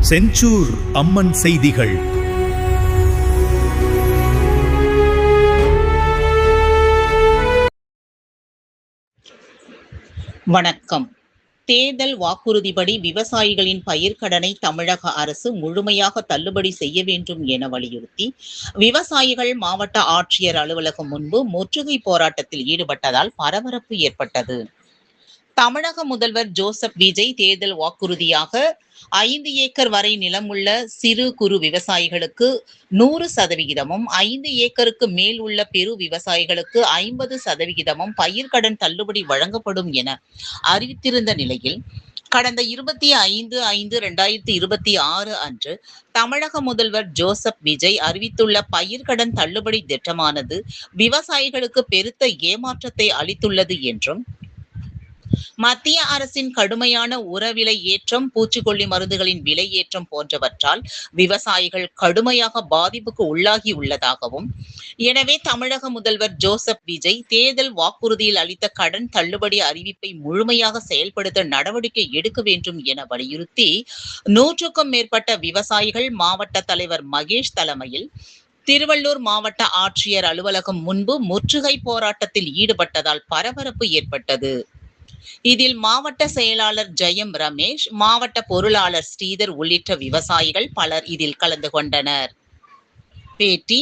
செஞ்சூர் அம்மன் செய்திகள். வணக்கம். தேர்தல் வாக்குறுதிப்படி விவசாயிகளின் பயிர்க்கடனை தமிழக அரசு முழுமையாக தள்ளுபடி செய்ய வேண்டும் என வலியுறுத்தி விவசாயிகள் மாவட்ட ஆட்சியர் அலுவலகம் முன்பு முற்றுகை போராட்டத்தில் ஈடுபட்டதால் பரபரப்பு ஏற்பட்டது. தமிழக முதல்வர் ஜோசப் விஜய் தேர்தல் வாக்குறுதியாக 5 ஏக்கர் வரை நிலமுள்ள சிறு குறு விவசாயிகளுக்கு 100%, 5 ஏக்கருக்கு மேல் உள்ள பெரு விவசாயிகளுக்கு 50% பயிர்க்கடன் தள்ளுபடி வழங்கப்படும் என அறிவித்திருந்த நிலையில், கடந்த 25/5/2026 அன்று தமிழக முதல்வர் ஜோசப் விஜய் அறிவித்துள்ள பயிர்க்கடன் தள்ளுபடி திட்டமானது விவசாயிகளுக்கு பெருத்த ஏமாற்றத்தை அளித்துள்ளது என்றும், மத்திய அரசின் கடுமையான உர விலை ஏற்றம், பூச்சிக்கொல்லி மருந்துகளின் விலை ஏற்றம் போன்றவற்றால் விவசாயிகள் கடுமையாக பாதிப்புக்கு உள்ளாகி உள்ளதாகவும், எனவே தமிழக முதல்வர் ஜோசப் விஜய் தேர்தல் வாக்குறுதியில் அளித்த கடன் தள்ளுபடி அறிவிப்பை முழுமையாக செயல்படுத்த நடவடிக்கை எடுக்க வேண்டும் என வலியுறுத்தி 100க்கும் மேற்பட்ட விவசாயிகள் மாவட்ட தலைவர் மகேஷ் தலைமையில் திருவள்ளூர் மாவட்ட ஆட்சியர் அலுவலகம் முன்பு முற்றுகை போராட்டத்தில் ஈடுபட்டதால் பரபரப்பு ஏற்பட்டது. இதில் மாவட்ட செயலாளர் ஜெயம் ரமேஷ், மாவட்ட பொருளாளர் ஸ்ரீதர் உள்ளிட்ட விவசாயிகள் பலர் இதில் கலந்து கொண்டனர். பேட்டி